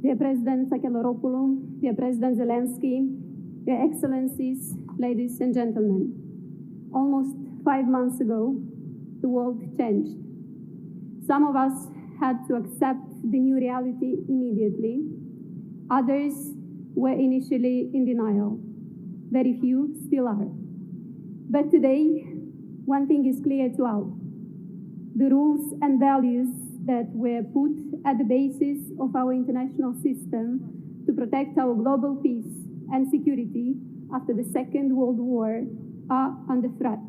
Dear President Sakhelopoulou, dear President Zelensky, Your Excellencies, ladies and gentlemen, almost 5 months ago, the world changed. Some of us had to accept the new reality immediately. Others were initially in denial. Very few still are. But today, one thing is clear to all. The rules and values that were put at the basis of our international system to protect our global peace and security after the Second World War are under threat.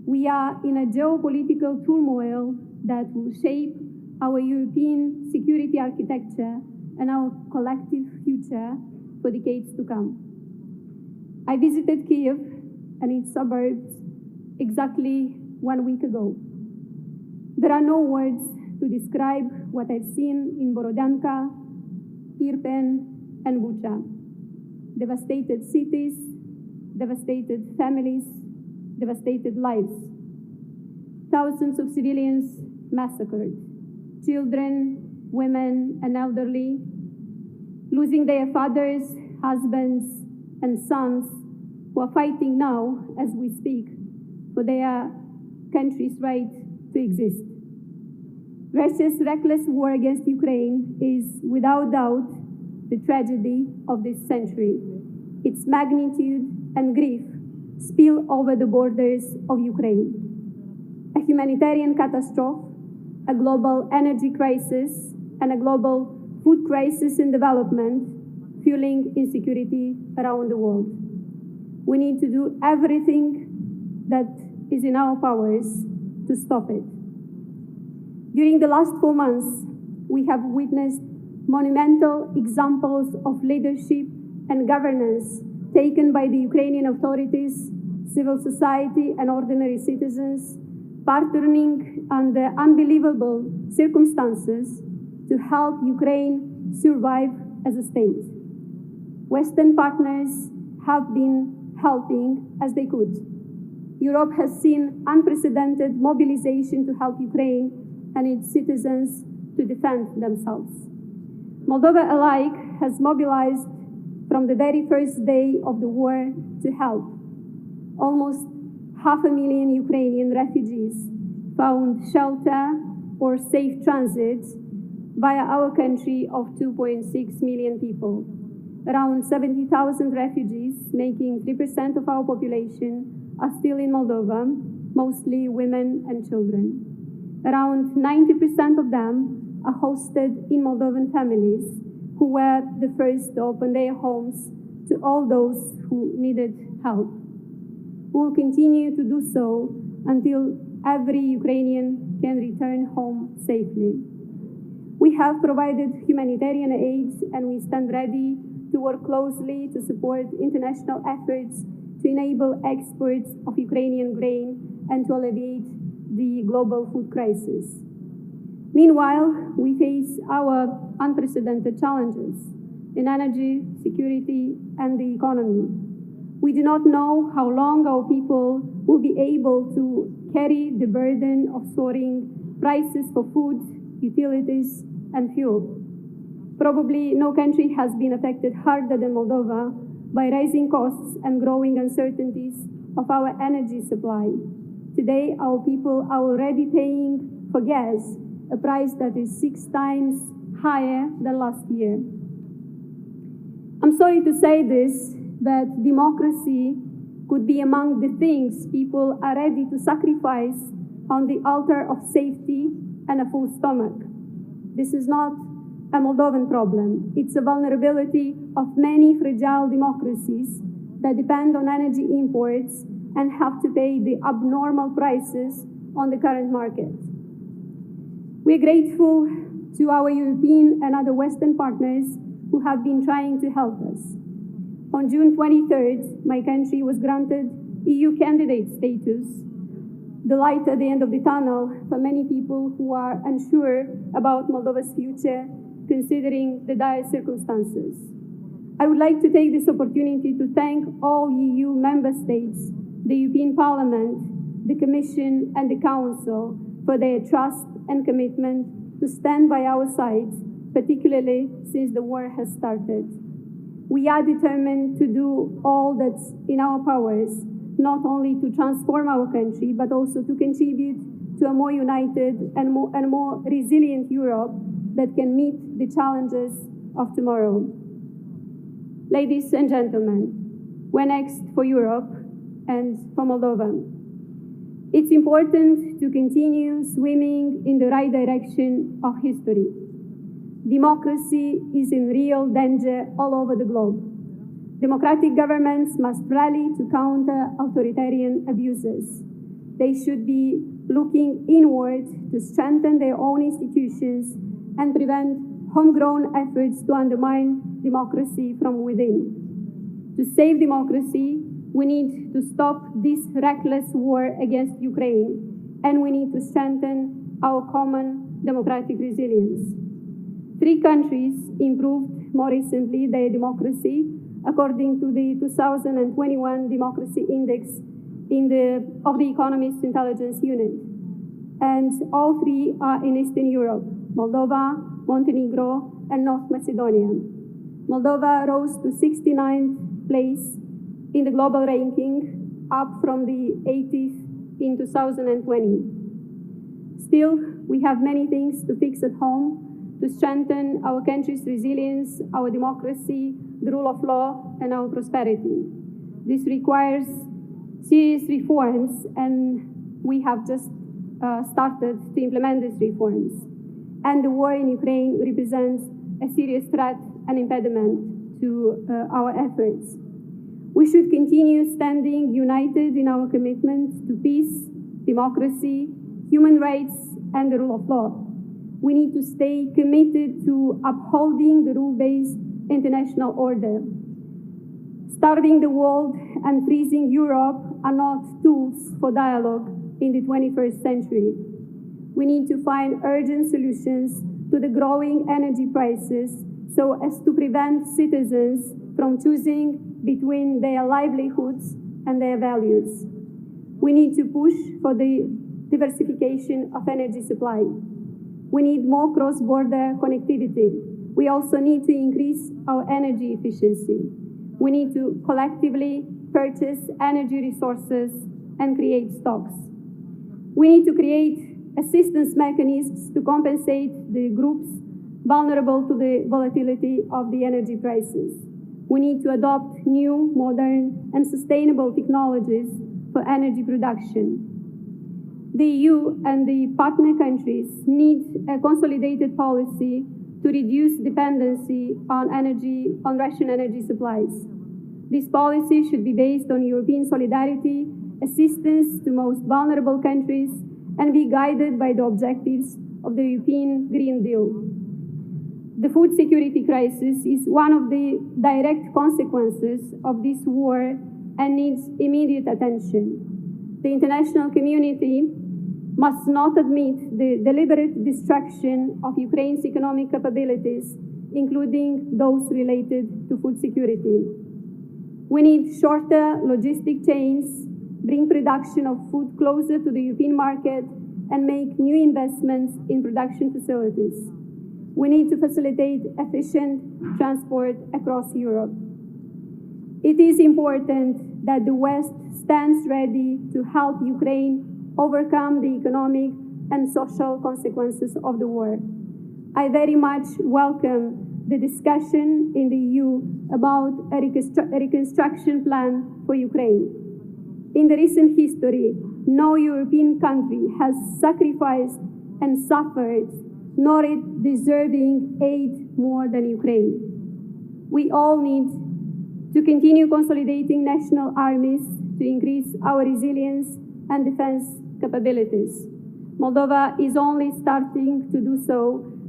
We are in a geopolitical turmoil that will shape our European security architecture and our collective future for decades to come. I visited Kyiv and its suburbs exactly 1 week ago. There are no words to describe what I've seen in Borodyanka, Irpin, and Bucha. Devastated cities, devastated families, devastated lives. Thousands of civilians massacred. Children, women, and elderly, losing their fathers, husbands, and sons, who are fighting now, as we speak, for their country's right to exist. Russia's reckless war against Ukraine is, without doubt, the tragedy of this century. Its magnitude and grief spill over the borders of Ukraine. A humanitarian catastrophe, a global energy crisis, and a global food crisis in development, fueling insecurity around the world. We need to do everything that is in our powers to stop it. During the last 4 months, we have witnessed monumental examples of leadership and governance taken by the Ukrainian authorities, civil society, and ordinary citizens, partnering under unbelievable circumstances to help Ukraine survive as a state. Western partners have been helping as they could. Europe has seen unprecedented mobilization to help Ukraine and its citizens to defend themselves. Moldova alike has mobilized from the very first day of the war to help. Almost 500,000 Ukrainian refugees found shelter or safe transit via our country of 2.6 million people. Around 70,000 refugees, making 3% of our population, are still in Moldova, mostly women and children. Around 90% of them are hosted in Moldovan families who were the first to open their homes to all those who needed help. We will continue to do so until every Ukrainian can return home safely. We have provided humanitarian aid and we stand ready to work closely to support international efforts to enable exports of Ukrainian grain and to alleviate the global food crisis. Meanwhile, we face our unprecedented challenges in energy, security, and the economy. We do not know how long our people will be able to carry the burden of soaring prices for food, utilities, and fuel. Probably no country has been affected harder than Moldova by rising costs and growing uncertainties of our energy supply. Today, our people are already paying for gas a price that is 6 times higher than last year. I'm sorry to say this, but democracy could be among the things people are ready to sacrifice on the altar of safety and a full stomach. This is not a Moldovan problem. It's a vulnerability of many fragile democracies that depend on energy imports and have to pay the abnormal prices on the current market. We're grateful to our European and other Western partners who have been trying to help us. On June 23rd, my country was granted EU candidate status, the light at the end of the tunnel for many people who are unsure about Moldova's future, considering the dire circumstances. I would like to take this opportunity to thank all EU member states, the European Parliament, the Commission, and the Council for their trust and commitment to stand by our side particularly since the war has started. We are determined to do all that's in our powers, not only to transform our country, but also to contribute to a more united and more resilient Europe that can meet the challenges of tomorrow. Ladies and gentlemen, we're next for Europe and for Moldova. It's important to continue swimming in the right direction of history. Democracy is in real danger all over the globe. Democratic governments must rally to counter authoritarian abuses. They should be looking inward to strengthen their own institutions and prevent homegrown efforts to undermine democracy from within. To save democracy, we need to stop this reckless war against Ukraine, and we need to strengthen our common democratic resilience. 3 countries improved more recently their democracy according to the 2021 Democracy Index of the Economist Intelligence Unit. And all 3 are in Eastern Europe: Moldova, Montenegro, and North Macedonia. Moldova rose to 69th place in the global ranking, up from the 80th in 2020. Still, we have many things to fix at home to strengthen our country's resilience, our democracy, the rule of law, and our prosperity. This requires serious reforms, and we have just started to implement these reforms. And the war in Ukraine represents a serious threat and impediment to our efforts. We should continue standing united in our commitment to peace, democracy, human rights, and the rule of law. We need to stay committed to upholding the rule-based international order. Starving the world and freezing Europe are not tools for dialogue in the 21st century. We need to find urgent solutions to the growing energy prices so as to prevent citizens from choosing between their livelihoods and their values. We need to push for the diversification of energy supply. We need more cross-border connectivity. We also need to increase our energy efficiency. We need to collectively purchase energy resources and create stocks. We need to create assistance mechanisms to compensate the groups vulnerable to the volatility of the energy prices. We need to adopt new, modern, and sustainable technologies for energy production. The EU and the partner countries need a consolidated policy to reduce dependency on Russian energy supplies. This policy should be based on European solidarity, assistance to most vulnerable countries, and be guided by the objectives of the European Green Deal. The food security crisis is one of the direct consequences of this war and needs immediate attention. The international community must not admit the deliberate destruction of Ukraine's economic capabilities, including those related to food security. We need shorter logistic chains, bring production of food closer to the European market, and make new investments in production facilities. We need to facilitate efficient transport across Europe. It is important that the West stands ready to help Ukraine overcome the economic and social consequences of the war. I very much welcome the discussion in the EU about a reconstruction plan for Ukraine. In the recent history, no European country has sacrificed and suffered, nor is deserving aid more than Ukraine. We all need to continue consolidating national armies to increase our resilience and defense capabilities. Moldova is only starting to do so,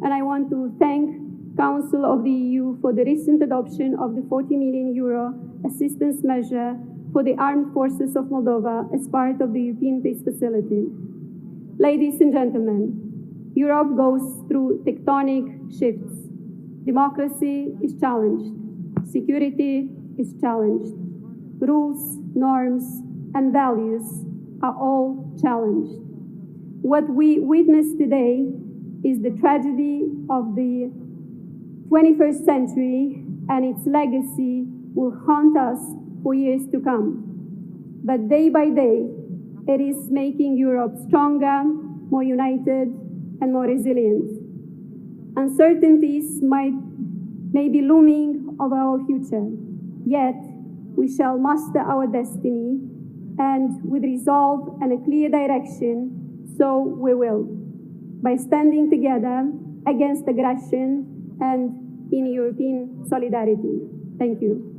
and I want to thank Council of the EU for the recent adoption of the €40 million assistance measure for the armed forces of Moldova as part of the European Peace Facility. Ladies and gentlemen, Europe goes through tectonic shifts. Democracy is challenged. Security is challenged. Rules, norms, and values are all challenged. What we witness today is the tragedy of the 21st century and its legacy will haunt us for years to come. But day by day, it is making Europe stronger, more united, and more resilient. Uncertainties may be looming over our future, yet we shall master our destiny, and with resolve and a clear direction, so we will, by standing together against aggression and in European solidarity. Thank you.